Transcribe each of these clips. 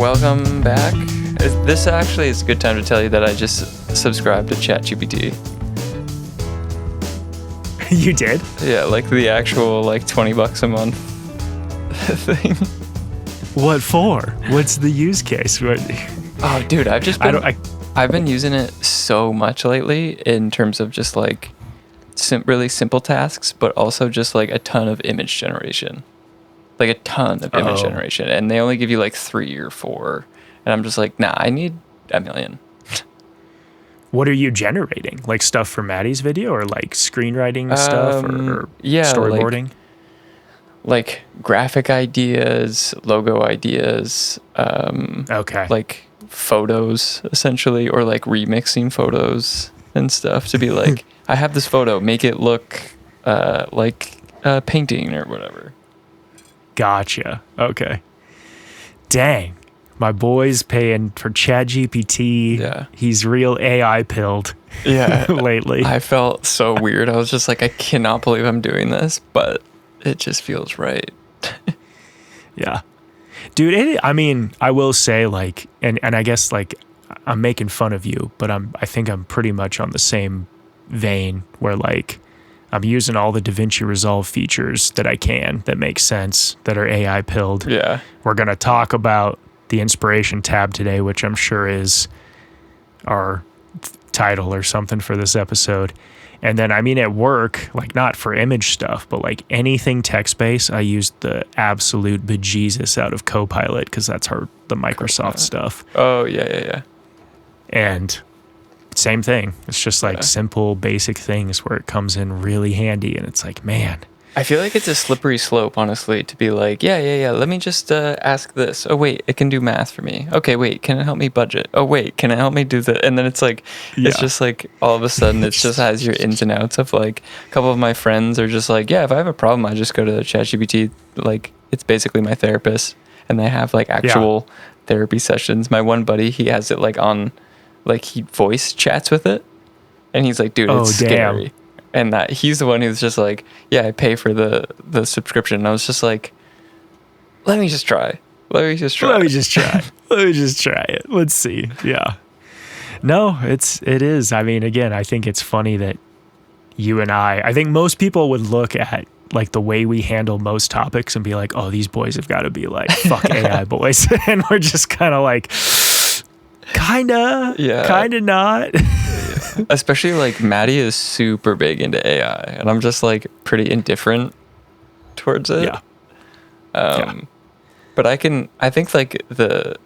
welcome back. This actually is a good time to tell you that I just subscribed to ChatGPT. You did? Yeah, like the actual like $20 a month thing. What for? What's the use case? Oh, dude, I've been using it so much lately in terms of just like really simple tasks, but also just like a ton of image generation. Like a ton of image generation, and they only give you like 3 or 4, and I'm just like, nah, I need a million. What are you generating? Like stuff for Maddie's video, or like screenwriting stuff, or storyboarding? Like graphic ideas, logo ideas, like photos essentially, or like remixing photos and stuff to be like, I have this photo, make it look like a painting or whatever. Gotcha. Okay. Dang. My boy's paying for ChatGPT. Yeah. He's real AI pilled. Yeah. Lately. I felt so weird. I was just like, I cannot believe I'm doing this, but it just feels right. Yeah. Dude, I will say like, and I guess like I'm making fun of you, but I think I'm pretty much on the same vein where like I'm using all the DaVinci Resolve features that I can, that make sense, that are AI pilled. Yeah. We're going to talk about the inspiration tab today, which I'm sure is our title or something for this episode. And then, at work, like not for image stuff, but like anything text-based, I use the absolute bejesus out of Copilot because that's the Microsoft stuff. Oh, yeah. And same thing. It's just like simple, basic things where it comes in really handy. And it's like, man. I feel like it's a slippery slope, honestly, to be like, yeah. Let me just ask this. Oh, wait, it can do math for me. Okay, wait, can it help me budget? Oh, wait, can it help me do that? And then it's like, It's just like all of a sudden it just has your ins and outs of like a couple of my friends are just like, yeah, if I have a problem, I just go to ChatGPT. Like, it's basically my therapist. And they have like actual therapy sessions. My one buddy, he has it like on, like he voice chats with it. And he's like, dude, it's scary. And that he's the one who's just like, yeah, I pay for the subscription. And I was just like, let me just try it. Let's see. Yeah. No, it is. Again, I think it's funny that you and I think most people would look at like the way we handle most topics and be like, oh, these boys have got to be like, fuck AI boys. And we're just kind of like, kinda not. Especially like Maddie is super big into AI, and I'm just like pretty indifferent towards it. But I think like the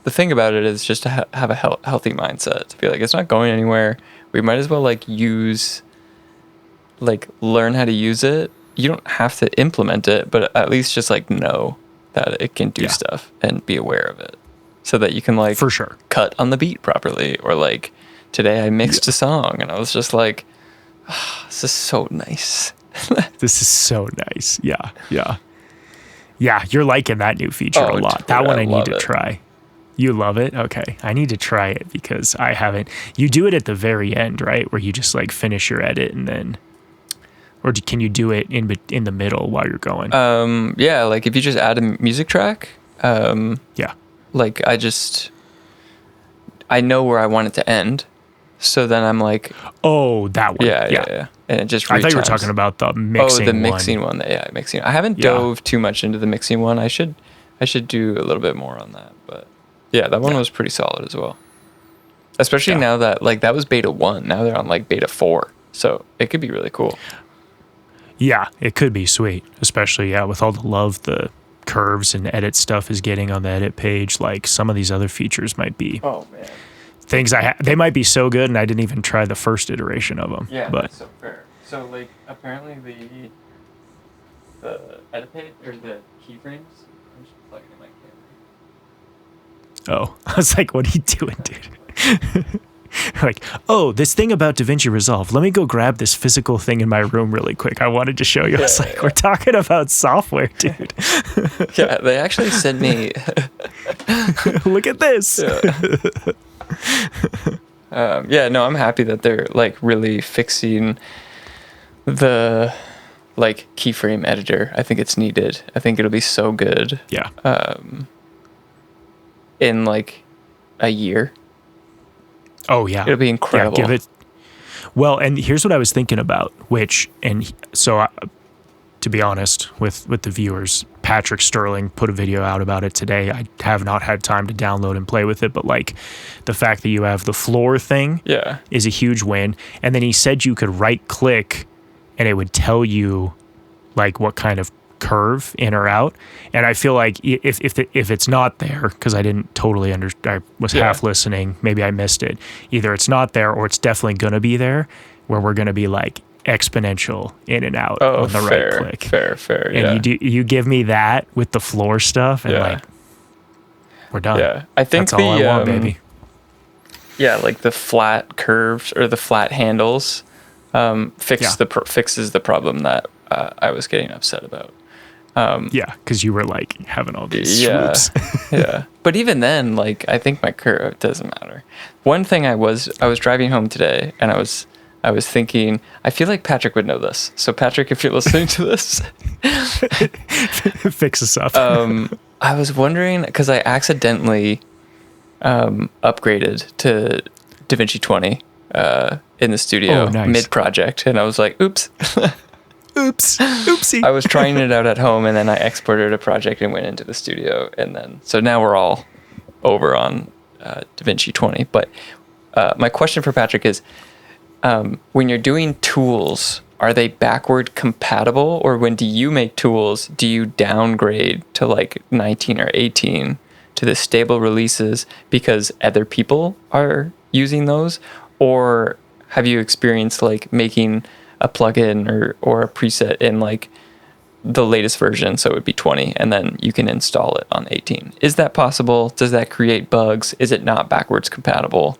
thing about it is just to have a healthy mindset, to be like, it's not going anywhere. We might as well learn how to use it. You don't have to implement it, but at least just like know that it can do stuff and be aware of it, so that you can like for sure cut on the beat properly, or like today I mixed a song and I was just like, this is so nice. This is so nice. Yeah. You're liking that new feature a lot. That one I need to try. You love it? Okay. I need to try it because I haven't. You do it at the very end, right? Where you just like finish your edit and then, or can you do it in the middle while you're going? Yeah. Like if you just add a music track, like I know where I want it to end. So then I'm like, oh, that one. Yeah. And it just I thought you were talking about the mixing one. Oh, the mixing one. Yeah, mixing. I haven't dove too much into the mixing one. I should do a little bit more on that. But yeah, that one was pretty solid as well. Especially now that like that was beta 1. Now they're on like beta 4. So it could be really cool. Yeah, it could be sweet. Especially with all the love the curves and edit stuff is getting on the edit page. Like some of these other features might be. Oh man. Things they might be so good, and I didn't even try the first iteration of them. Yeah, but that's so fair. So, like, apparently the edit page or the keyframes. I'm just plugging in my camera. Oh, I was like, "What are you doing, dude?" Like, oh, this thing about DaVinci Resolve. Let me go grab this physical thing in my room really quick. I wanted to show you. I was like, we're talking about software, dude. Yeah, they actually sent me. Look at this. No, I'm happy that they're like really fixing the like keyframe editor. I think it's needed. I think it'll be so good. Yeah. in like a year. Oh yeah. It'll be incredible. Yeah, give it. Well, and here's what I was thinking about, to be honest with the viewers, Patrick Sterling put a video out about it today. I have not had time to download and play with it, but like the fact that you have the floor thing is a huge win. And then he said you could right click and it would tell you like what kind of curve in or out. And I feel like if it's not there, because I didn't totally I was half listening, maybe I missed it. Either it's not there or it's definitely going to be there, where we're going to be like exponential in and out on the right click. Fair. And you give me that with the floor stuff, and like we're done. Yeah, I think that's all I want, baby. Yeah, like the flat curves or the flat handles fixes the problem that I was getting upset about. Because you were like having all these swoops. Yeah. But even then, like I think my curve doesn't matter. One thing I was driving home today, and I was thinking, I feel like Patrick would know this. So Patrick, if you're listening to this, fix us up. I was wondering, because I accidentally upgraded to DaVinci 20 in the studio mid-project, and I was like, oops. Oopsie. I was trying it out at home, and then I exported a project and went into the studio, and then so now we're all over on DaVinci 20. But my question for Patrick is, when you're doing tools, are they backward compatible, or when do you make tools, do you downgrade to like 19 or 18 to the stable releases because other people are using those, or have you experienced like making a plugin or a preset in like the latest version, so it would be 20, and then you can install it on 18? Is that possible? Does that create bugs? Is it not backwards compatible?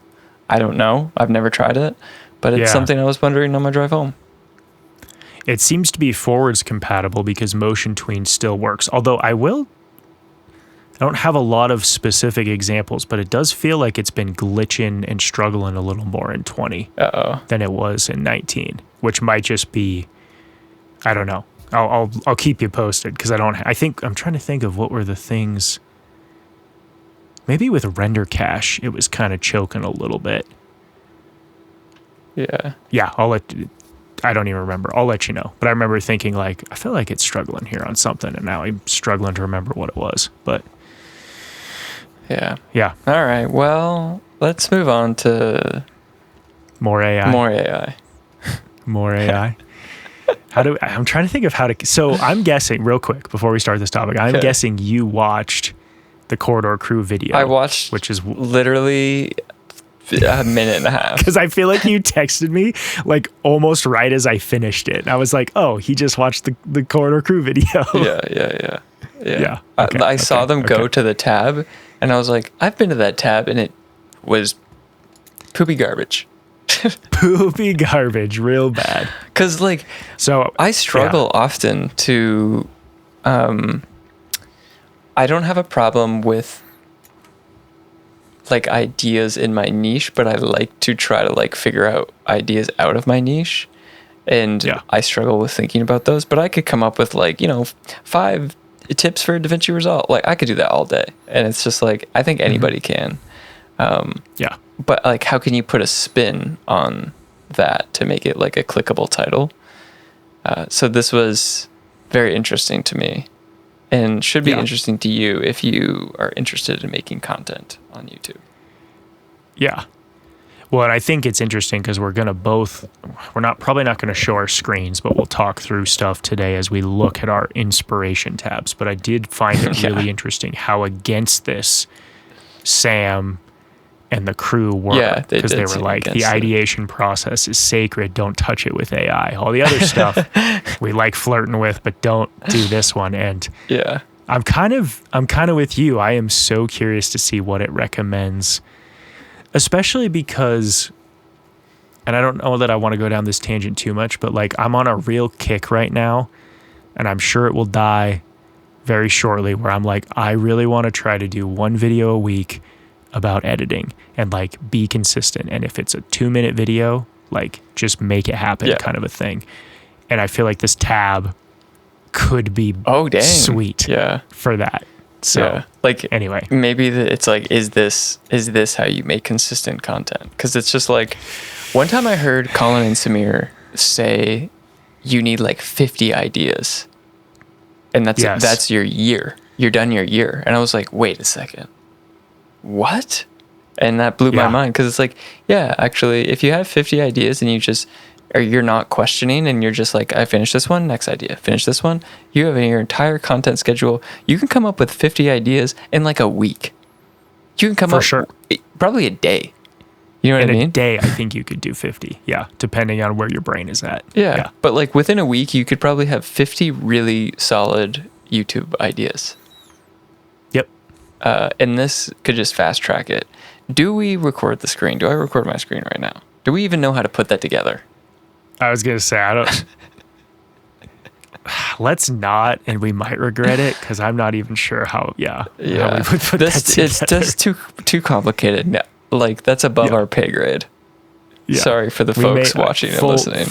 I don't know. I've never tried it, but it's something I was wondering on my drive home. It seems to be forwards compatible because Motion Tween still works. Although I don't have a lot of specific examples, but it does feel like it's been glitching and struggling a little more in 20 than it was in 19, which might just be, I don't know. I'll keep you posted, because I'm trying to think of what were the things. Maybe with render cache, it was kind of choking a little bit. Yeah. Yeah, I don't even remember. I'll let you know. But I remember thinking like, I feel like it's struggling here on something, and now I'm struggling to remember what it was. But yeah. All right. Well, let's move on to more AI. I'm trying to think of how to. So I'm guessing real quick before we start this topic. I'm guessing you watched the Corridor Crew video. I watched, which is literally a minute and a half. Because I feel like you texted me like almost right as I finished it. And I was like, oh, he just watched the Corridor Crew video. Yeah. I saw them go to the tab, and I was like, I've been to that tab, and it was poopy garbage. Poopy garbage, real bad. Because like, so I struggle often to, I don't have a problem with like ideas in my niche, but I like to try to like figure out ideas out of my niche. And I struggle with thinking about those, but I could come up with like, 5 tips for a DaVinci Resolve. Like I could do that all day. And it's just like, I think anybody can. But like, how can you put a spin on that to make it like a clickable title? So this was very interesting to me, and should be interesting to you if you are interested in making content on YouTube. Yeah. Well, and I think it's interesting because we're probably not going to show our screens, but we'll talk through stuff today as we look at our inspiration tabs. But I did find it really interesting how against this Sam and the crew were, because they were like, the ideation process is sacred. Don't touch it with AI. All the other stuff we like flirting with, but don't do this one. And I'm kind of with you. I am so curious to see what it recommends, especially because, and I don't know that I want to go down this tangent too much, but like I'm on a real kick right now, and I'm sure it will die very shortly, where I'm like, I really want to try to do 1 video a week about editing and like be consistent. And if it's a 2-minute video, like just make it happen kind of a thing. And I feel like this tab could be sweet for that. So like anyway, maybe it's like, is this how you make consistent content? Because it's just like, one time I heard Colin and Samir say you need like 50 ideas, and that's your year. You're done your year. And I was like, wait a second, what? And that blew my mind, because it's like, yeah, actually, if you have 50 ideas and you're not questioning, and you're just like, I finished this one, next idea, finish this one, you have your entire content schedule. You can come up with 50 ideas in like a week. You can come up probably a day. You know what I mean? In a day, I think you could do 50. Yeah, depending on where your brain is at. Yeah. But like within a week, you could probably have 50 really solid YouTube ideas. Yep. And this could just fast track it. Do we record the screen? Do I record my screen right now? Do we even know how to put that together? I was going to say, I don't. Let's not, and we might regret it, because I'm not even sure how we would put that together. It's just too complicated. No, like, that's above our pay grade. Yeah. Sorry for the folks watching and listening.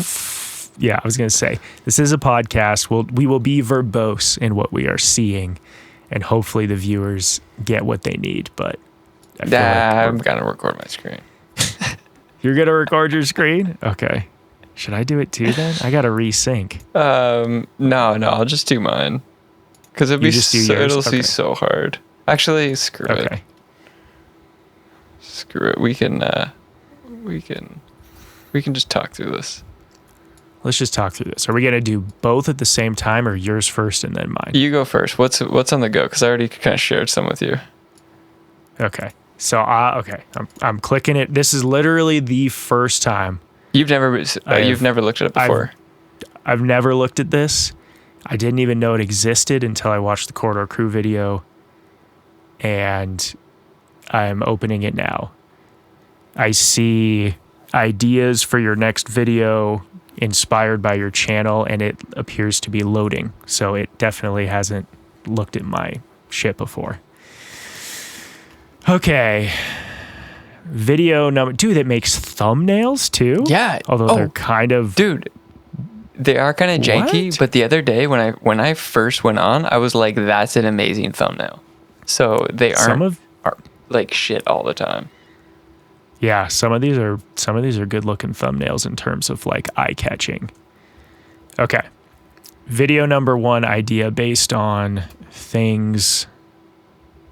Yeah, I was going to say, this is a podcast. We will be verbose in what we are seeing, and hopefully the viewers get what they need. But I'm going to record my screen. You're going to record your screen? Okay. Should I do it too then? I got to resync. No, I'll just do mine. Because it'll be so hard. Actually, screw it. Screw it. We can just talk through this. Let's just talk through this. Are we going to do both at the same time, or yours first and then mine? You go first. What's on the go? Because I already kind of shared some with you. Okay. So, I'm clicking it. This is literally the first time. You've never looked at it before? I've never looked at this. I didn't even know it existed until I watched the Corridor Crew video, and I'm opening it now. I see ideas for your next video inspired by your channel, and it appears to be loading. So it definitely hasn't looked at my shit before. Okay. Video number 2 that makes thumbnails too? Yeah. Although they're kind of... Dude, they are kind of janky, but the other day when I first went on, I was like, that's an amazing thumbnail. So they are like shit all the time. Yeah, some of these are good looking thumbnails in terms of like eye catching. Okay. Video number 1 idea based on things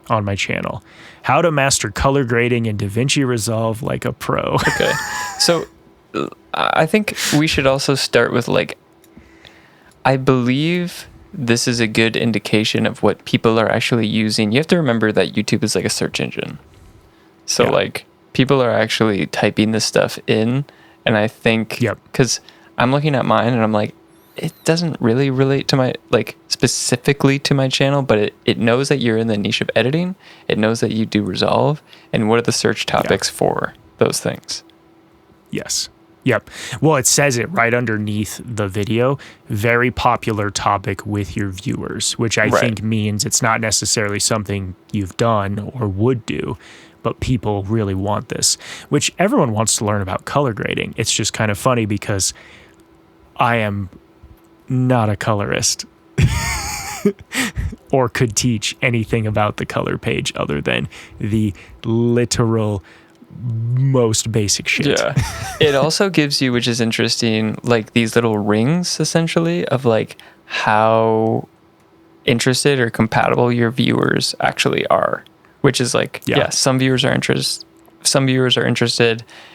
on my channel. How to master color grading in DaVinci Resolve like a pro. Okay. So I think we should also start with like, I believe this is a good indication of what people are actually using. You have to remember that YouTube is like a search engine. So like people are actually typing this stuff in, and I think because I'm looking at mine and I'm like, it doesn't really relate to my, like, specifically to my channel, but it knows that you're in the niche of editing. It knows that you do Resolve, and what are the search topics for those things. Yes. Yep. Well, it says it right underneath the video. Very popular topic with your viewers, which I think means it's not necessarily something you've done or would do, but people really want this, which everyone wants to learn about color grading. It's just kind of funny because I am not a colorist or could teach anything about the color page other than the literal most basic shit. Yeah. It also gives you, which is interesting, like these little rings essentially of like how interested or compatible your viewers actually are, which is like, some viewers are interested.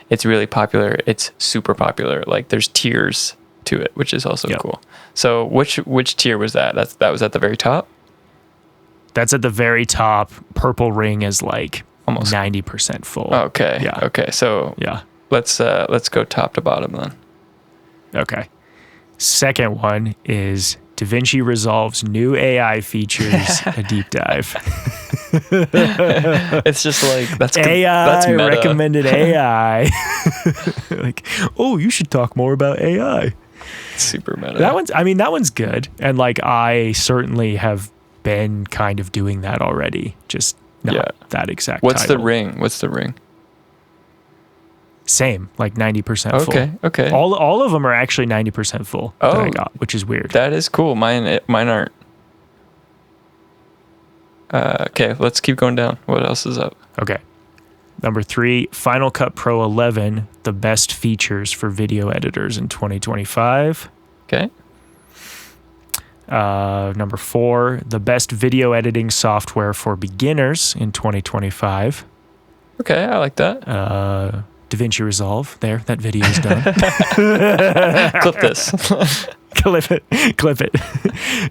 It's really popular. It's super popular. Like there's tiers to it, which is also cool. So which tier was that? That was at the very top? That's at the very top. Purple ring is like almost 90% full. Okay. Yeah. Okay. So let's go top to bottom then. Okay. Second one is DaVinci Resolve's new AI features, a deep dive. It's just like that's AI meta. Recommended AI. Like, oh, you should talk more about AI. Super meta. That one's good, and like I certainly have been kind of doing that already. Just not that exact. What's title. the ring? What's the ring? Same, like 90% full. Okay. All of them are actually 90% full that I got, which is weird. That is cool. Mine aren't. Okay, let's keep going down. What else is up? Okay. Number 3, Final Cut Pro 11, the best features for video editors in 2025. Okay. Number 4, the best video editing software for beginners in 2025. Okay, I like that. DaVinci Resolve. There, that video is done. Clip this. Clip it.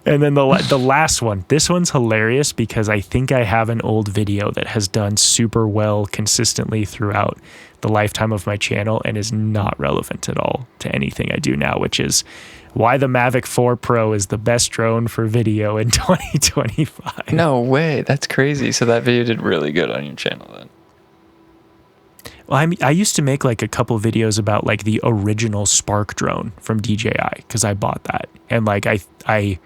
And then the last one. This one's hilarious because I think I have an old video that has done super well consistently throughout the lifetime of my channel and is not relevant at all to anything I do now, which is why the Mavic 4 Pro is the best drone for video in 2025. No way. That's crazy. So that video did really good on your channel then. Well, I used to make like a couple videos about like the original Spark drone from DJI because I bought that, and like I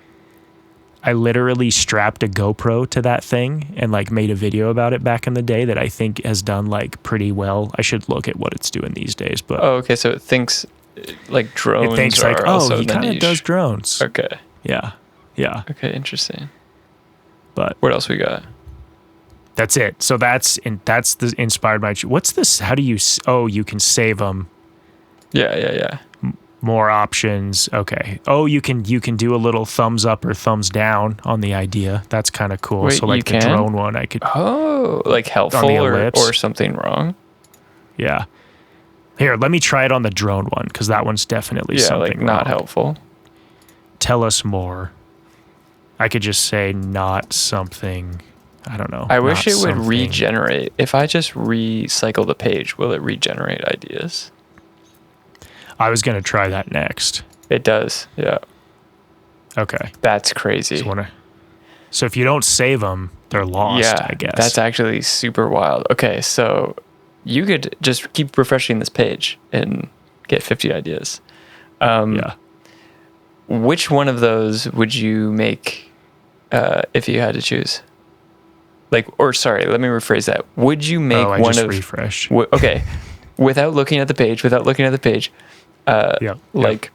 literally strapped a GoPro to that thing and like made a video about it back in the day that I think has done like pretty well. I should look at what it's doing these days, but okay, so it thinks like drones. It thinks are like, also he kind of does drones. Okay. Yeah. Okay, interesting. But what else we got? That's it. So that's the inspired by. What's this? How do you? Oh, you can save them. Yeah. More options. Okay. Oh, you can do a little thumbs up or thumbs down on the idea. That's kind of cool. Wait, so like the drone one, I could. Oh, like helpful or something wrong. Yeah. Here, let me try it on the drone one because that one's definitely something like not wrong. helpful. Tell us more. I could just say not something. I don't know. I wish it would regenerate. If I just recycle the page, will it regenerate ideas? I was going to try that next. It does, yeah. Okay. That's crazy. So if you don't save them, they're lost, I guess. That's actually super wild. Okay, so you could just keep refreshing this page and get 50 ideas. Yeah. Which one of those would you make if you had to choose? Like, or sorry, let me rephrase that. Would you make one of refresh? Okay, without looking at the page. Like,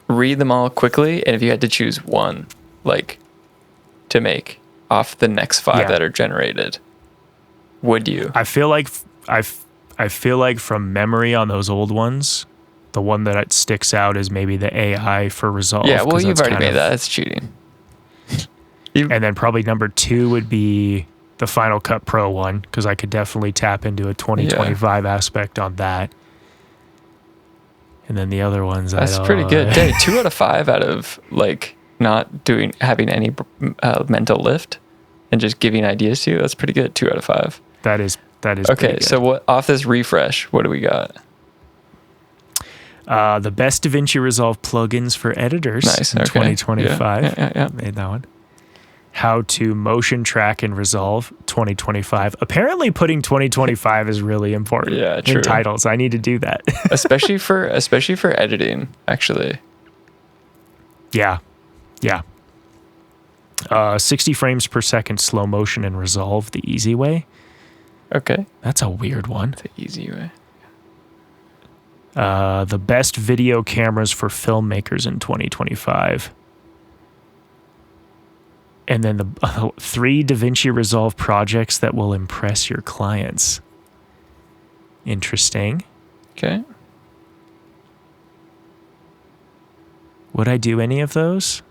read them all quickly, and if you had to choose one, like, to make off the next 5 that are generated, would you? I feel like from memory on those old ones, the one that sticks out is maybe the AI for Resolve. Yeah, well, you've already made that. That's cheating. And then probably number 2 would be the Final Cut Pro one, because I could definitely tap into a 2025 aspect on that. And then the other ones, that's pretty good. Dang, 2 out of 5 out of like not having any mental lift and just giving ideas to you. That's pretty good. 2 out of 5. That is okay. So what off this refresh? What do we got? The best DaVinci Resolve plugins for editors in 2025. Yeah. Made that one. How to motion track in Resolve 2025. Apparently putting 2025 is really important in titles. I need to do that. especially for editing, actually. Yeah. 60 frames per second slow motion in Resolve the easy way. Okay. That's a weird one. The easy way. The best video cameras for filmmakers in 2025. And then the 3 DaVinci Resolve projects that will impress your clients. Interesting. Okay. Would I do any of those?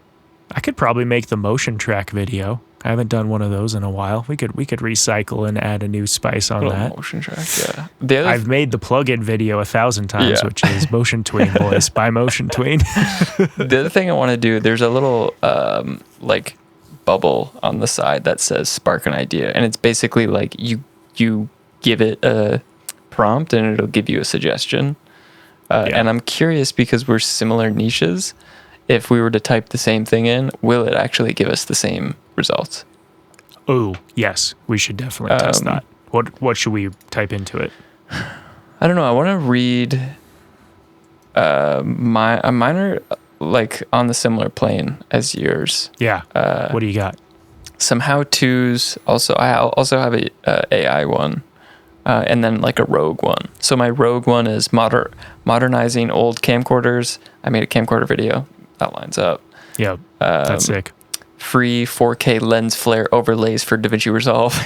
I could probably make the motion track video. I haven't done one of those in a while. We could recycle and add a new spice on that. Motion track, yeah. I've made the plugin video 1,000 times, which is Motion Tween, boys. By Motion Tween. The other thing I want to do, there's a little like bubble on the side that says spark an idea, and it's basically like you give it a prompt and it'll give you a suggestion. And I'm curious, because we're similar niches, if we were to type the same thing in, will it actually give us the same results? Oh, yes. We should definitely test that. What should we type into it? I don't know. I want to read mine are like on the similar plane as yours. Yeah. What do you got? Some how-tos. Also, I also have a AI one. And then like a rogue one. So my rogue one is modernizing old camcorders. I made a camcorder video. That lines up. Yeah, that's sick. free 4K lens flare overlays for DaVinci Resolve.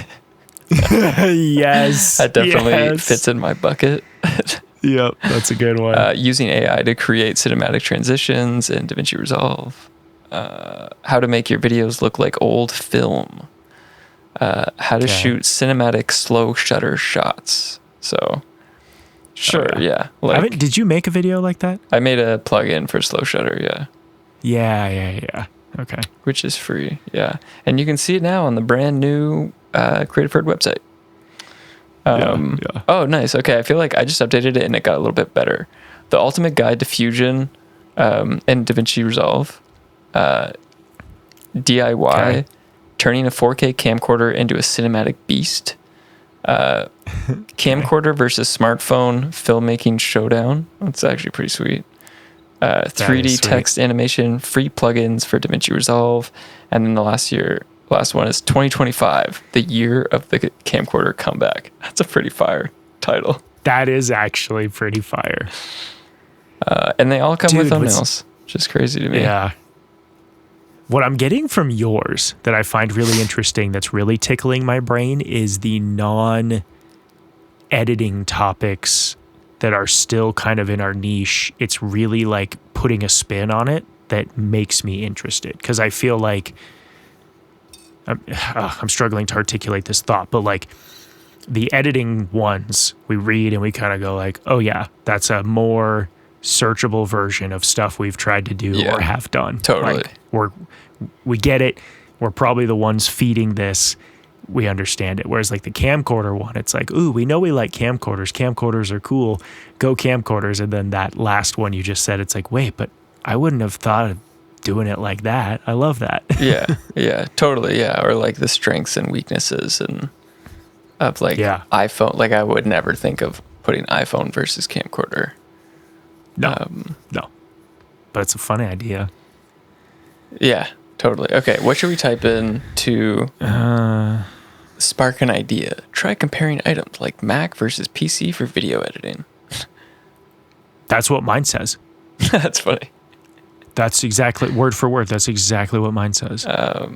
Yes. That definitely fits in my bucket. Yep, that's a good one. Using AI to create cinematic transitions in DaVinci Resolve. How to make your videos look like old film. How to shoot cinematic slow shutter shots. So, sure, yeah. Like, did you make a video like that? I made a plugin for slow shutter, yeah. Yeah. Okay. Which is free, yeah. And you can see it now on the brand new Creative Bird website. Yeah. Oh, nice. Okay, I feel like I just updated it and it got a little bit better. The Ultimate Guide to Fusion and DaVinci Resolve. DIY, turning a 4K camcorder into a cinematic beast. Camcorder versus smartphone filmmaking showdown. That's actually pretty sweet. 3D text animation, free plugins for DaVinci Resolve, and then the last one is 2025, the year of the camcorder comeback. That's a pretty fire title. That is actually pretty fire. And they all come with thumbnails, which is crazy to me. Yeah. What I'm getting from yours that I find really interesting, that's really tickling my brain, is the non-editing topics that are still kind of in our niche. It's really like putting a spin on it that makes me interested. Because I feel like I'm struggling to articulate this thought, but like the editing ones we read and we kind of go like, oh yeah, that's a more searchable version of stuff we've tried to do or have done. Totally. Like, we get it. We're probably the ones feeding this. We understand it. Whereas like the camcorder one, it's like, ooh, we know we like camcorders. Camcorders are cool. Go camcorders. And then that last one you just said, it's like, wait, but I wouldn't have thought of doing it like that. I love that. Yeah, totally. Yeah. Or like the strengths and weaknesses and of like iPhone. Like I would never think of putting iPhone versus camcorder. No. But it's a funny idea. Yeah, totally. Okay, what should we type in to spark an idea? Try comparing items like Mac versus PC for video editing. That's what mine says. That's funny. That's exactly, word for word, that's exactly what mine says. Oh,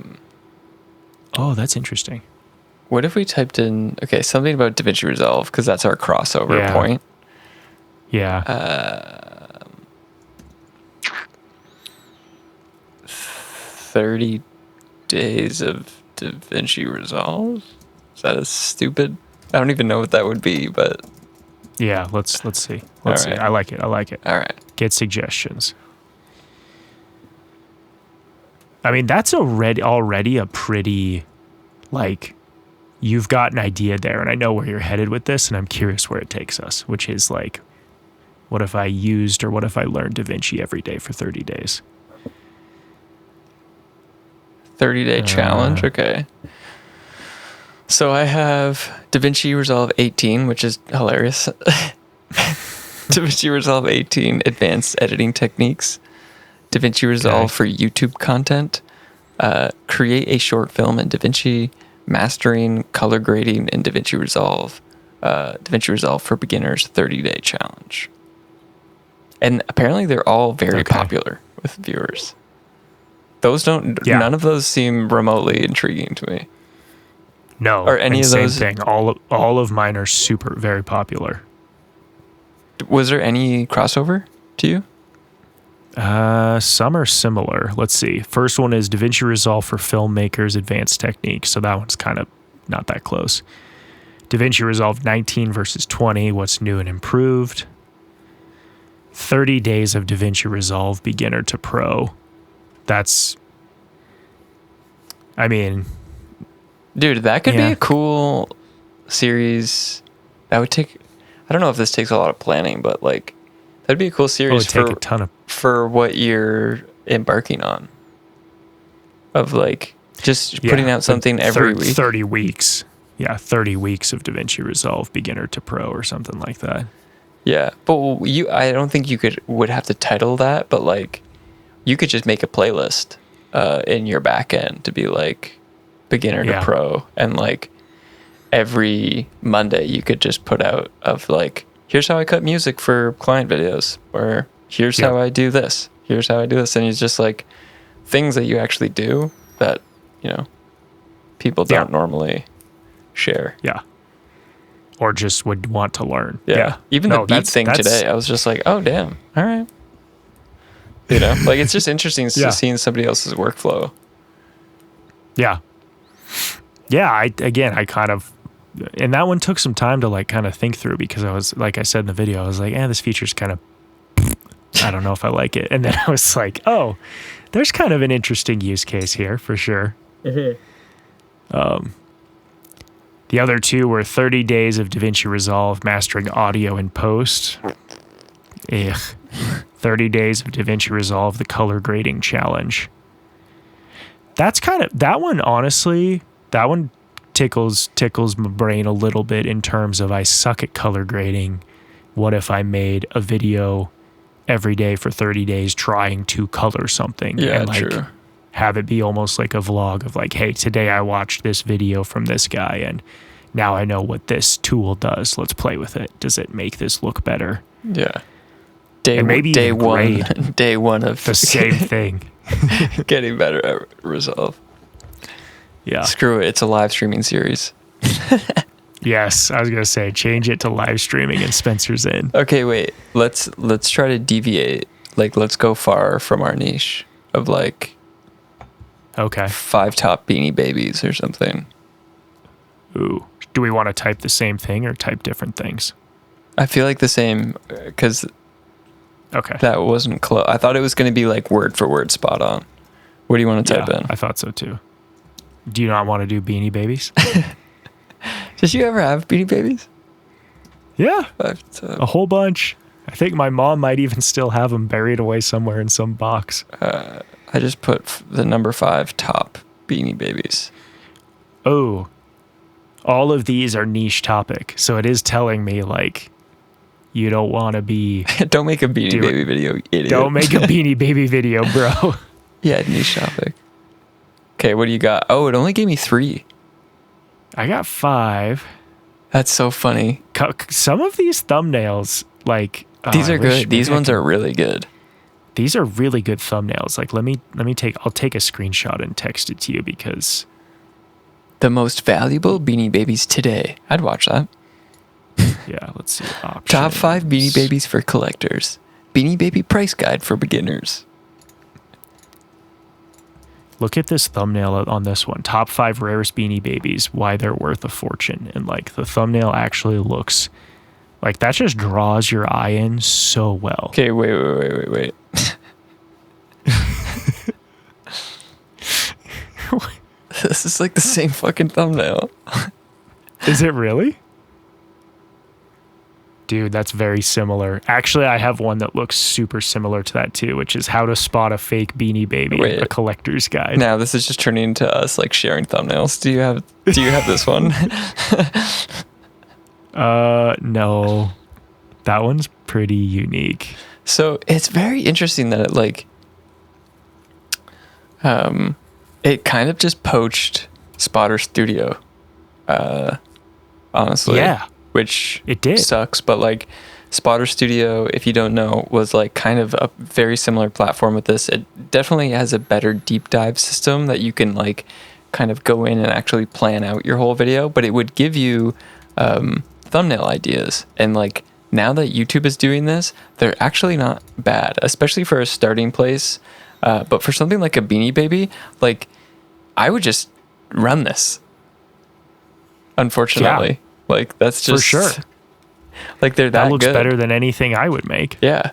that's interesting. What if we typed in, something about DaVinci Resolve, because that's our crossover point. Yeah. 30 days of DaVinci Resolve? Is that a stupid? I don't even know what that would be, but yeah, let's see. Let's see. I like it. All right. Get suggestions. I mean, that's already a pretty, like, you've got an idea there, and I know where you're headed with this, and I'm curious where it takes us, which is like, what if I learned DaVinci every day for 30 days? 30-day challenge. Okay. So I have DaVinci Resolve 18, which is hilarious. DaVinci Resolve 18 advanced editing techniques. DaVinci Resolve for YouTube content. Create a short film in DaVinci. Mastering color grading in DaVinci Resolve. DaVinci Resolve for beginners 30-day challenge. And apparently they're all very popular with viewers. None of those seem remotely intriguing to me. No. Or any of those. Same thing. All of mine are very popular. Was there any crossover to you? Some are similar. Let's see. First one is DaVinci Resolve for filmmakers, advanced techniques. So that one's kind of not that close. DaVinci Resolve 19 versus 20. What's new and improved? 30 days of DaVinci Resolve beginner to pro. That's, I mean, dude, that could be a cool series. That would take, I don't know if this takes a lot of planning, but like, that'd be a cool series for what you're embarking on. Of like, just putting out something every week. 30 weeks. Yeah, 30 weeks of DaVinci Resolve beginner to pro or something like that. Yeah, but I don't think you would have to title that, but like, you could just make a playlist in your back end to be like beginner to pro, and like every Monday you could just put out of like, here's how I cut music for client videos, or here's how I do this, and it's just like things that you actually do that, you know, people don't normally share. Yeah. Or just would want to learn. Yeah. Even the beat thing today, I was just like, oh, damn. All right. You know, like it's just interesting seeing somebody else's workflow. Yeah. Yeah. I kind of, and that one took some time to like kind of think through, because I was, like I said in the video, I was like, this feature's kind of, I don't know if I like it. And then I was like, oh, there's kind of an interesting use case here for sure. The other two were 30 days of DaVinci Resolve mastering audio in post. 30 days of DaVinci Resolve, the color grading challenge. That's kind of, that one, honestly, that one tickles my brain a little bit in terms of I suck at color grading. What if I made a video every day for 30 days trying to color something? Yeah, and like true. Have it be almost like a vlog of like, hey, today I watched this video from this guy and now I know what this tool does. Let's play with it. Does it make this look better? Yeah. Day one of the same thing. Getting better at Resolve. Yeah. Screw it. It's a live streaming series. Yes, I was gonna say change it to live streaming and Spencer's in. Okay, wait. Let's try to deviate. Like, let's go far from our niche of like, okay, 5 top Beanie Babies or something. Ooh, do we want to type the same thing or type different things? I feel like the same, because that wasn't close. I thought it was going to be like word for word spot on. What do you want to type in? I thought so too. Do you not want to do Beanie Babies? Did you ever have Beanie Babies? Yeah, a whole bunch. I think my mom might even still have them buried away somewhere in some box. I just put the number 5 top Beanie Babies. Oh, all of these are niche topic. So it is telling me like, you don't want to be... Don't make a Beanie Baby video, you idiot. Don't make a Beanie Baby video, bro. Yeah, niche topic. Okay, what do you got? Oh, it only gave me 3. I got 5. That's so funny. Some of these thumbnails, like... These are good. These ones are really good. These are really good thumbnails. Like, I'll take a screenshot and text it to you because... The most valuable Beanie Babies today. I'd watch that. Yeah, let's see. Options. Top 5 Beanie Babies for collectors. Beanie Baby price guide for beginners. Look at this thumbnail on this one. Top 5 rarest Beanie Babies, why they're worth a fortune. And like the thumbnail actually looks like that just draws your eye in so well. Okay, wait. This is like the same fucking thumbnail. Is it really? Dude, that's very similar. Actually, I have one that looks super similar to that too, which is how to spot a fake Beanie Baby, a collector's guide. Now this is just turning into us like sharing thumbnails. Do you have this one? No. That one's pretty unique. So it's very interesting that it like it kind of just poached Spotter Studio. Honestly. Yeah. Which it did. Sucks, but like Spotter Studio, if you don't know, was like kind of a very similar platform with this. It definitely has a better deep dive system that you can like kind of go in and actually plan out your whole video, but it would give you thumbnail ideas. And like now that YouTube is doing this, they're actually not bad, especially for a starting place. But for something like a Beanie Baby, like I would just run this. Unfortunately. Yeah. Like that's just for sure. Like they're that looks good. better than anything I would make. Yeah.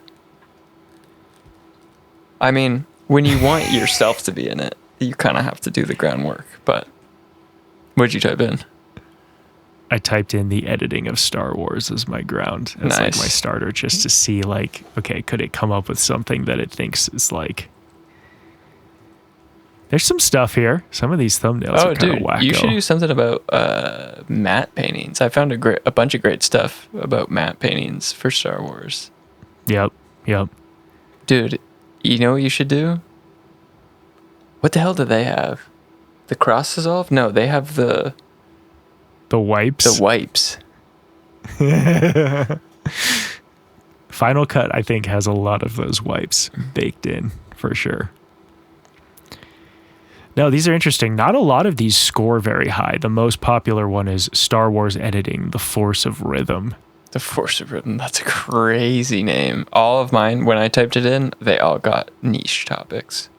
I mean, when you want yourself to be in it, you kind of have to do the groundwork. But what'd you type in? I typed in the editing of Star Wars as my ground, as like my starter, just to see like, okay, could it come up with something that it thinks is like. There's some stuff here. Some of these thumbnails are kind of wacko. You should do something about matte paintings. I found a bunch of great stuff about matte paintings for Star Wars. Yep. Dude, you know what you should do? What the hell do they have? The cross dissolve? No, they have the wipes. The wipes. Final Cut, I think, has a lot of those wipes baked in for sure. No, these are interesting. Not a lot of these score very high. The most popular one is Star Wars editing, The Force of Rhythm. The Force of Rhythm. That's a crazy name. All of mine, when I typed it in, they all got niche topics.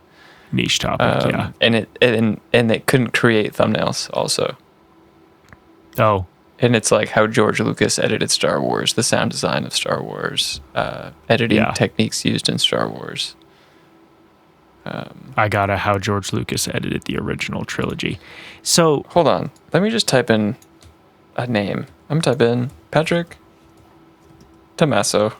Niche topic, yeah. And it couldn't create thumbnails also. Oh. And it's like how George Lucas edited Star Wars, the sound design of Star Wars, editing techniques used in Star Wars. I got how George Lucas edited the original trilogy. So hold on, let me just type in a name. I'm type in Patrick Tommaso.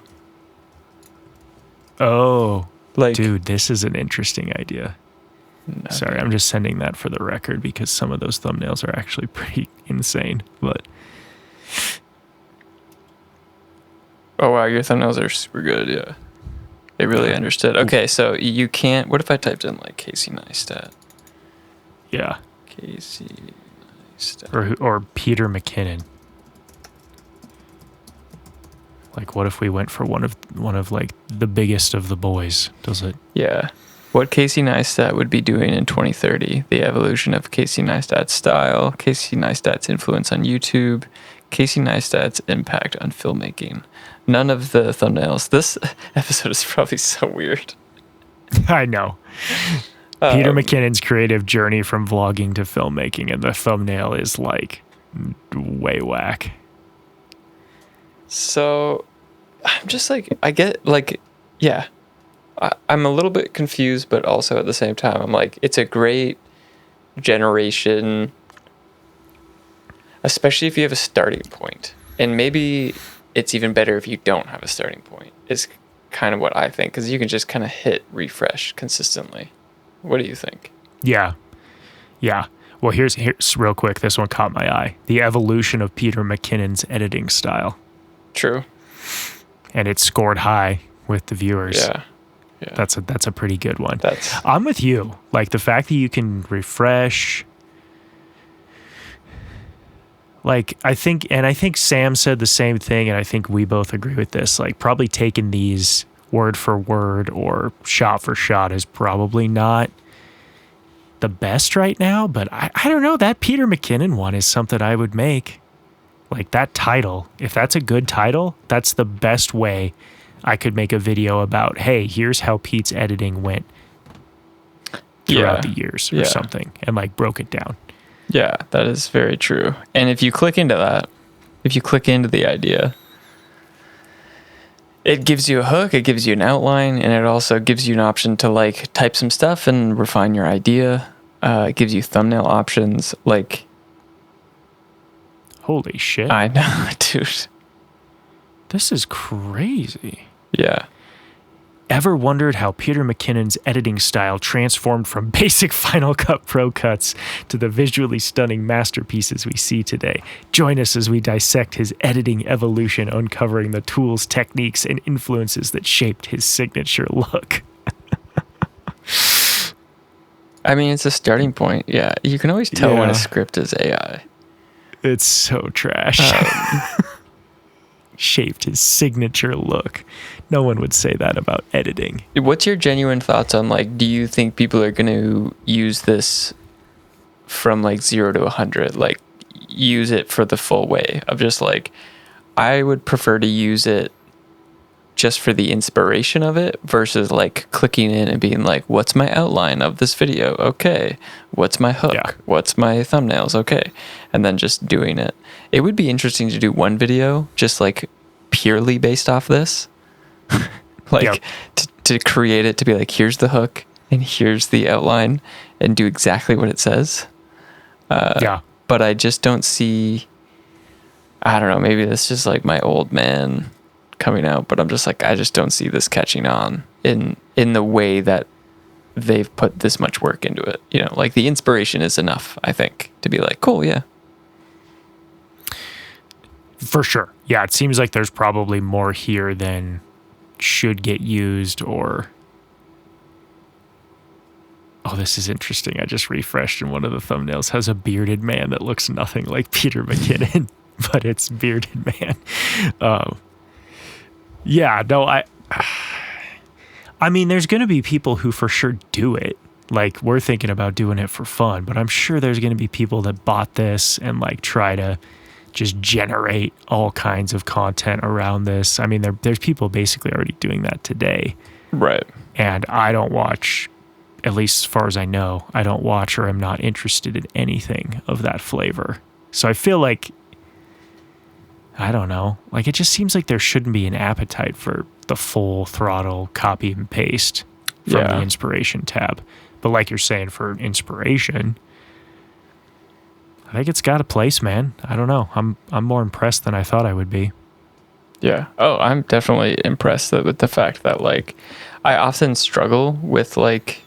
Oh, dude, this is an interesting idea. No. Sorry, I'm just sending that for the record because some of those thumbnails are actually pretty insane. But oh wow, your thumbnails are super good. Yeah. They really understood. Okay, so you can't... What if I typed in, like, Casey Neistat? Yeah. Casey Neistat. Or Peter McKinnon. Like, what if we went for one of like, the biggest of the boys? Does it? Yeah. What Casey Neistat would be doing in 2030. The evolution of Casey Neistat's style. Casey Neistat's influence on YouTube. Casey Neistat's impact on filmmaking. None of the thumbnails. This episode is probably so weird. I know. Peter McKinnon's creative journey from vlogging to filmmaking, and the thumbnail is like way whack. So I'm just like, I get like, yeah, I'm a little bit confused, but also at the same time, I'm like, it's a great generation, especially if you have a starting point. And maybe it's even better if you don't have a starting point, is kind of what I think, because you can just kind of hit refresh consistently. What do you think? Yeah. Well, here's real quick. This one caught my eye. The evolution of Peter McKinnon's editing style. True. And it scored high with the viewers. Yeah. That's a pretty good one. I'm with you. Like the fact that you can refresh. Like I think Sam said the same thing, and I think we both agree with this. Like probably taking these word for word or shot for shot is probably not the best right now, but I don't know. That Peter McKinnon one is something I would make. Like that title, if that's a good title, that's the best way I could make a video about, hey, here's how Pete's editing went throughout the years or something, and like broke it down. Yeah, that is very true. And if you click into that, if you click into the idea, it gives you a hook, it gives you an outline, and it also gives you an option to like type some stuff and refine your idea. It gives you thumbnail options. Like, holy shit. I know, dude. This is crazy. Yeah. Ever wondered how Peter McKinnon's editing style transformed from basic Final Cut Pro cuts to the visually stunning masterpieces we see today? Join us as we dissect his editing evolution, uncovering the tools, techniques, and influences that shaped his signature look. I mean, it's a starting point. Yeah. You can always tell when a script is AI. It's so trash. Shaped his signature look. No one would say that about editing. What's your genuine thoughts on, like, do you think people are going to use this from like 0 to 100? Like, use it for the full way of just like, I would prefer to use it just for the inspiration of it versus like clicking in and being like, what's my outline of this video? Okay. What's my hook? Yeah. What's my thumbnails? Okay. And then just doing it. It would be interesting to do one video just like purely based off this. Like to create it to be like, here's the hook and here's the outline and do exactly what it says. But I just don't see, I don't know, maybe that's just like my old man coming out, but I'm just like, I just don't see this catching on in the way that they've put this much work into it. You know, like the inspiration is enough, I think, to be like, cool, yeah. For sure. Yeah, it seems like there's probably more here than should get used or... Oh, this is interesting. I just refreshed and one of the thumbnails has a bearded man that looks nothing like Peter McKinnon, but it's bearded man. Yeah, no, I mean, there's going to be people who for sure do it. Like, we're thinking about doing it for fun, but I'm sure there's going to be people that bought this and like try to just generate all kinds of content around this. I mean, there's people basically already doing that today. Right. And I don't watch, at least as far as I know, I don't watch or am not interested in anything of that flavor. So I feel like, I don't know, like it just seems like there shouldn't be an appetite for the full throttle copy and paste from the inspiration tab. But like you're saying, for inspiration, I think it's got a place, man. I don't know. I'm more impressed than I thought I would be. Yeah. Oh, I'm definitely impressed with the fact that like I often struggle with like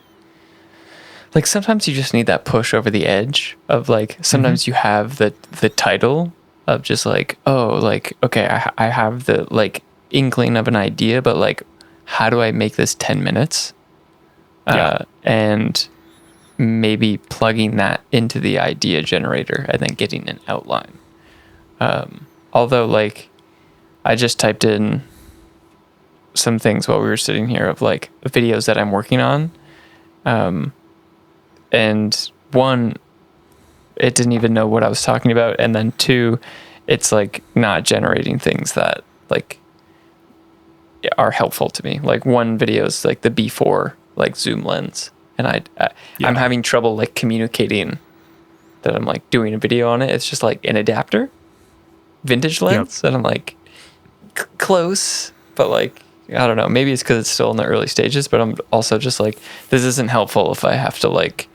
sometimes you just need that push over the edge of like sometimes you have the title of just like, oh, like, okay, I have the like inkling of an idea, but like how do I make this 10 minutes? And maybe plugging that into the idea generator and then getting an outline. Although like I just typed in some things while we were sitting here of like videos that I'm working on. And one, it didn't even know what I was talking about. And then two, it's like not generating things that like are helpful to me. Like one video is like the B4 like zoom lens. And I'm having trouble like communicating that I'm like doing a video on it. It's just like an adapter, vintage lens. And I'm like close, but like, I don't know, maybe it's because it's still in the early stages, but I'm also just like, this isn't helpful if I have to like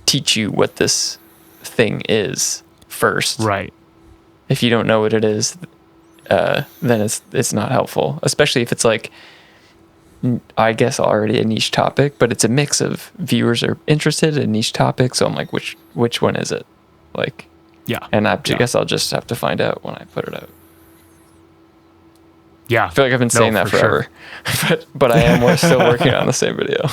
teach you what this thing is first. Right. If you don't know what it is, then it's not helpful, especially if it's like, I guess already a niche topic, but it's a mix of viewers are interested in niche topics. So I'm like, which one is it? Like, and I guess I'll just have to find out when I put it out. Yeah. I feel like I've been saying that forever, sure. but I am still working on the same video.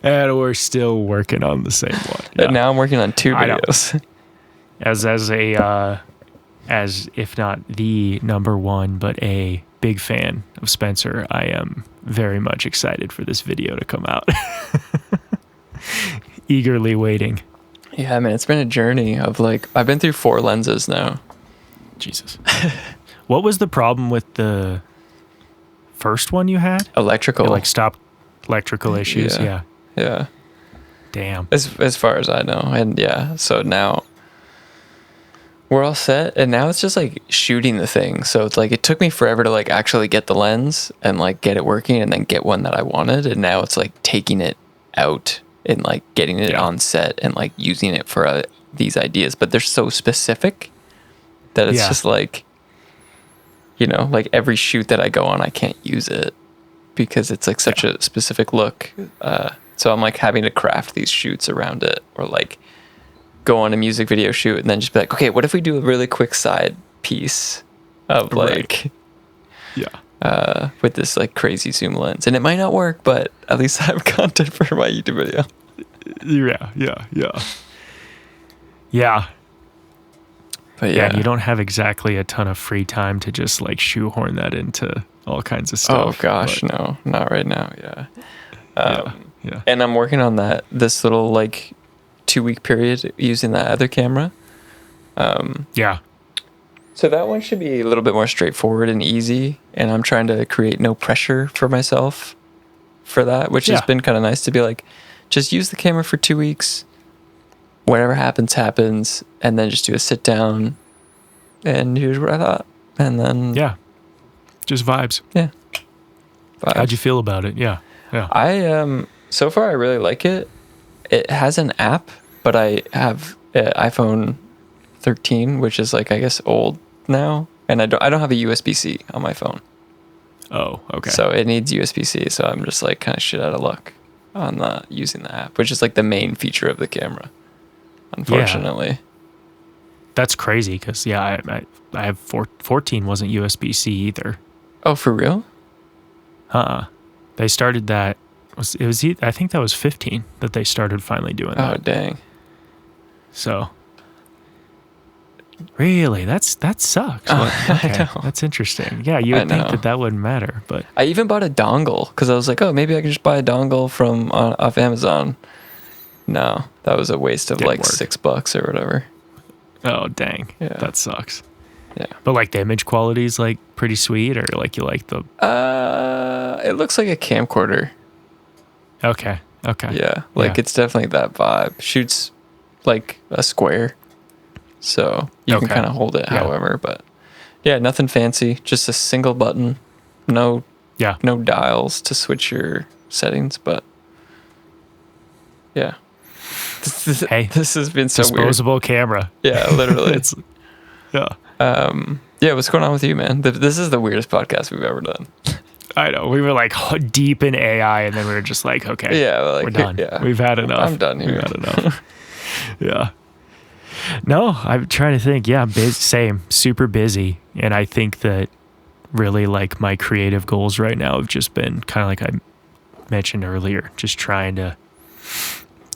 And we're still working on the same one. Yeah. And now I'm working on 2 videos. As if not the number one, but a big fan of Spencer, I am very much excited for this video to come out. Eagerly waiting. Yeah, man, it's been a journey of like, I've been through 4 lenses now. Jesus. What was the problem with the first one you had? Electrical. It like stopped electrical issues. Yeah. Damn. As far as I know. And yeah, so now we're all set, and now it's just like shooting the thing. So it's like it took me forever to like actually get the lens and like get it working and then get one that I wanted, and now it's like taking it out and like getting it on set and like using it for these ideas, but they're so specific that it's just like, you know, like every shoot that I go on I can't use it because it's like such a specific look. So I'm like having to craft these shoots around it, or like go on a music video shoot and then just be like, okay, what if we do a really quick side piece of like, with this like crazy zoom lens, and it might not work, but at least I have content for my YouTube video. Yeah. But yeah, you don't have exactly a ton of free time to just like shoehorn that into all kinds of stuff. Oh gosh, no, not right now. And I'm working on this little like 2-week period using that other camera. So that one should be a little bit more straightforward and easy, and I'm trying to create no pressure for myself for that, which has been kind of nice to be like, just use the camera for 2 weeks, whatever happens, and then just do a sit down and here's what I thought. And then just vibes. Vibes. How'd you feel about it? I so far I really like it. It has an app, but I have an iPhone 13, which is like, I guess, old now, and I don't have a USB-C on my phone. Oh, okay. So it needs USB-C, so I'm just like kind of shit out of luck on using the app, which is like the main feature of the camera, unfortunately. That's crazy because I have 14 wasn't USB-C either. Oh, for real? They started that. I think that was 15 that they started finally doing that. Oh, dang. So, really, that sucks. I know. That's interesting. Yeah, you would think that wouldn't matter, but I even bought a dongle because I was like, oh, maybe I can just buy a dongle from off Amazon, No, that was a waste of Didn't like work. $6 or whatever. Oh, dang. Yeah. That sucks. Yeah. But like the image quality is like pretty sweet, or like you like the... It looks like a camcorder. Okay. Yeah, like it's definitely that vibe. Shoots like a square, so you can kind of hold it however. But yeah, nothing fancy. Just a single button. No dials to switch your settings. But yeah, Hey, this has been so disposable weird. camera. Yeah, literally. It's yeah. Yeah, what's going on with you, man? This is the weirdest podcast we've ever done. I know. We were like deep in AI, and then we were just like, okay, we're done. Yeah, we've had enough. I'm done here. We've had enough. Yeah. No, I'm trying to think. Yeah, same. Super busy. And I think that really like my creative goals right now have just been kind of like I mentioned earlier, just trying to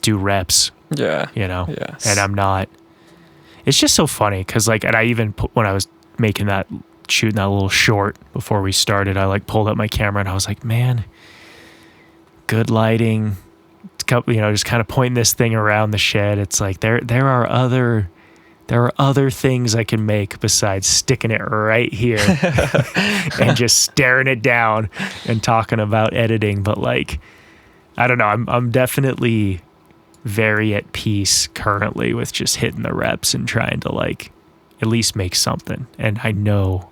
do reps. Yeah. And I'm not. It's just so funny because like, and I even when I was shooting that little short before we started, I like pulled up my camera and I was like, man, good lighting, just kind of pointing this thing around the shed. It's like there are other things I can make besides sticking it right here and just staring it down and talking about editing. But like, I don't know, I'm definitely very at peace currently with just hitting the reps and trying to like at least make something. And I know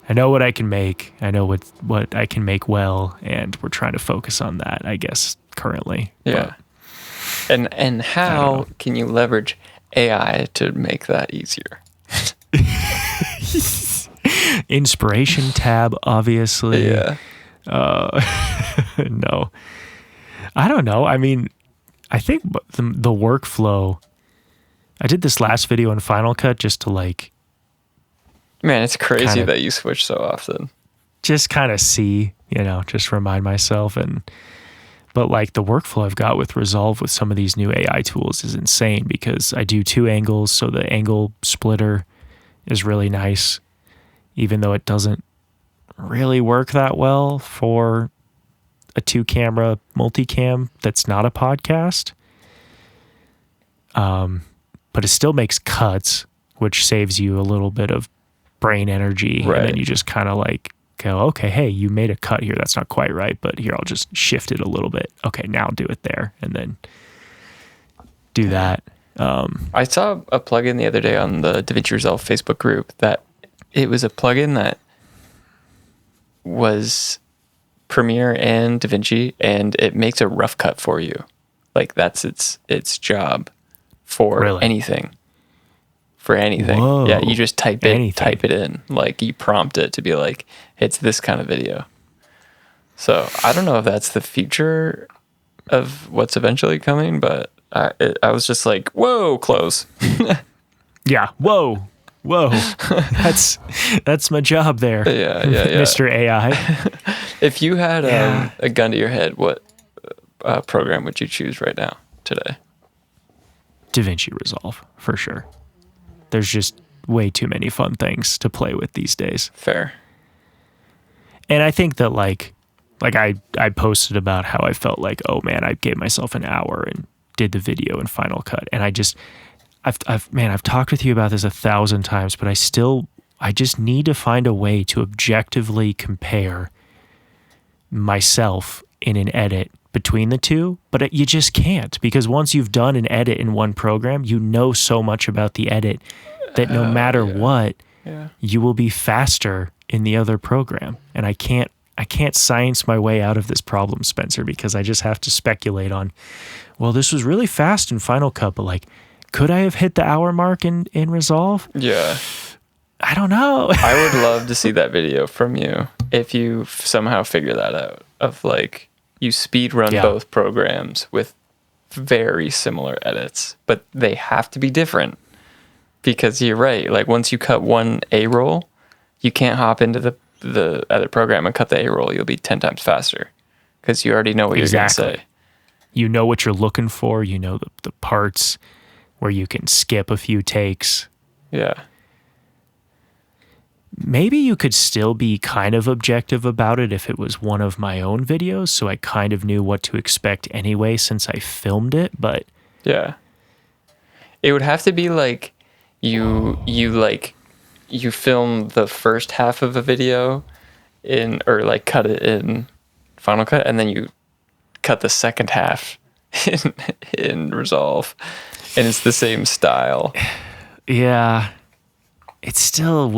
what I can make. I know what I can make well, and we're trying to focus on that, I guess, currently. Yeah. But, and how can you leverage AI to make that easier? Inspiration tab, obviously. Yeah. No. I don't know. I mean, I think the workflow, I did this last video in Final Cut just to like... Man, it's crazy that you switch so often. Just kind of see, just remind myself. But like the workflow I've got with Resolve with some of these new AI tools is insane because I do 2 angles. So the angle splitter is really nice, even though it doesn't really work that well for a 2-camera multicam that's not a podcast. But it still makes cuts, which saves you a little bit of brain energy. Right. And then you just kind of like go, okay, hey, you made a cut here. That's not quite right, but here, I'll just shift it a little bit. Okay, now do it there. And then do that. I saw a plugin the other day on the DaVinci Resolve Facebook group that it was a plugin that was Premiere and DaVinci, and it makes a rough cut for you. Like that's its job for anything. For anything. Whoa. Yeah, you just type it in. Like you prompt it to be like, it's this kind of video. So I don't know if that's the future of what's eventually coming, but I was just like, whoa, close. Yeah, whoa. That's my job there. Yeah. Mr. AI. If you had a gun to your head, what program would you choose right now, today? DaVinci Resolve, for sure. There's just way too many fun things to play with these days. Fair. And I think that like I posted about how I felt like, oh man, I gave myself an hour and did the video in Final Cut. And I've talked with you about this 1,000 times, but I just need to find a way to objectively compare myself in an edit between the two, but you just can't, because once you've done an edit in one program, you know so much about the edit that no matter what, you will be faster in the other program. And I can't science my way out of this problem, Spencer, because I just have to speculate on, well, this was really fast in Final Cut, but like, could I have hit the hour mark in Resolve? Yeah. I don't know. I would love to see that video from you if you somehow figure that out, of like, you speed run both programs with very similar edits, but they have to be different, because you're right. Like once you cut one A roll, you can't hop into the other program and cut the A roll. You'll be 10 times faster because you already know what you're going to say. You know what you're looking for. You know the parts where you can skip a few takes. Yeah. maybe you could still be kind of objective about it if it was one of my own videos, so I kind of knew what to expect anyway since I filmed it, but yeah. It would have to be like you film the first half of a video or like cut it in Final Cut, and then you cut the second half in Resolve, and it's the same style. Yeah. It's still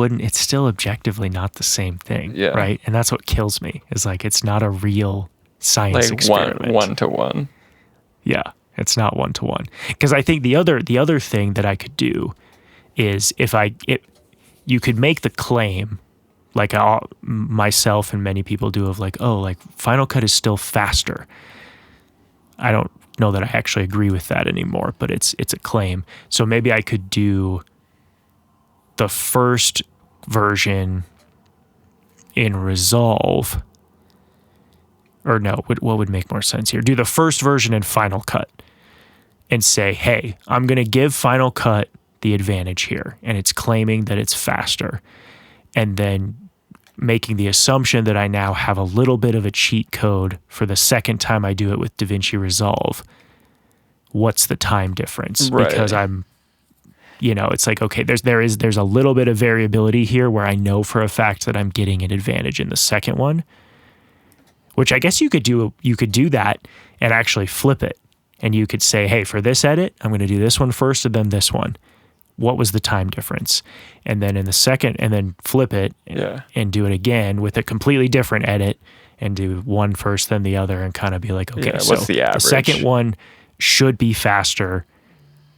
objectively not the same thing, right? And that's what kills me, is like it's not a real science experiment. One to one. Yeah, it's not one to one. Because I think the other thing that I could do is you could make the claim, like myself and many people do, of like, oh, like Final Cut is still faster. I don't know that I actually agree with that anymore, but it's a claim. So maybe I could do the first version in Resolve, or no, what would make more sense here? Do the first version in Final Cut and say, hey, I'm going to give Final Cut the advantage here, and it's claiming that it's faster. And then making the assumption that I now have a little bit of a cheat code for the second time I do it with DaVinci Resolve. What's the time difference? Right. Because I'm, it's like, okay, there's a little bit of variability here where I know for a fact that I'm getting an advantage in the second one, which I guess you could do that and actually flip it. And you could say, hey, for this edit, I'm going to do this one first and then this one. What was the time difference? And then in the second, and then flip it and do it again with a completely different edit and do one first, then the other, and kind of be like, okay, so what's the average? The second one should be faster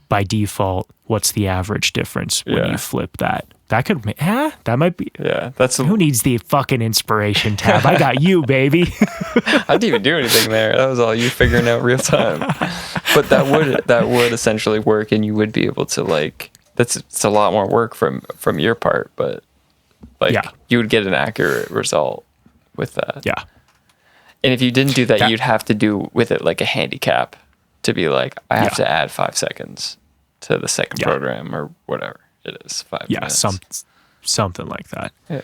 by default. What's the average difference when you flip that? That could, that might be. Yeah, who needs the fucking inspiration tab? I got you, baby. I didn't even do anything there. That was all you figuring out real time. But that would essentially work, and you would be able to like. It's a lot more work from your part, but like you would get an accurate result with that. Yeah. And if you didn't do that, you'd have to do with it like a handicap to be like, I have to add 5 seconds to the second program or whatever it is. 5 minutes. Something like that. Yeah.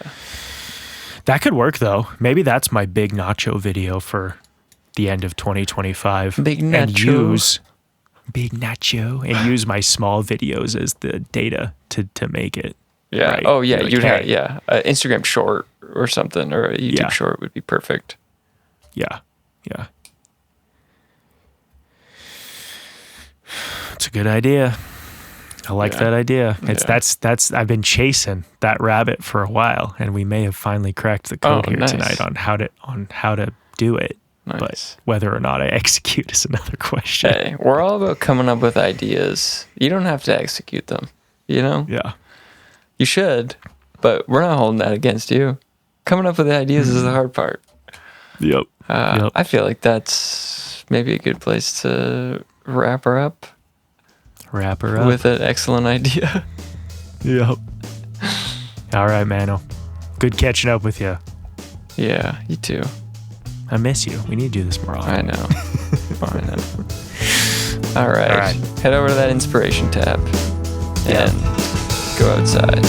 That could work though. Maybe that's my big nacho video for the end of 2025. Big nacho. Big nacho, and use my small videos as the data to make it. Yeah. Right? Oh yeah. Like, You'd have Instagram short or something, or a YouTube short would be perfect. Yeah. Yeah. It's a good idea. I like that idea. That's I've been chasing that rabbit for a while, and we may have finally cracked the code tonight on how to do it. Nice. But whether or not I execute is another question. Hey, we're all about coming up with ideas. You don't have to execute them, Yeah. You should, but we're not holding that against you. Coming up with ideas is the hard part. Yep. I feel like that's maybe a good place to wrap her up. With an excellent idea. Yep. All right, Mano. Good catching up with you. Yeah, you too. I miss you. We need to do this more often. I know. All right. Head over to that inspiration tab and go outside.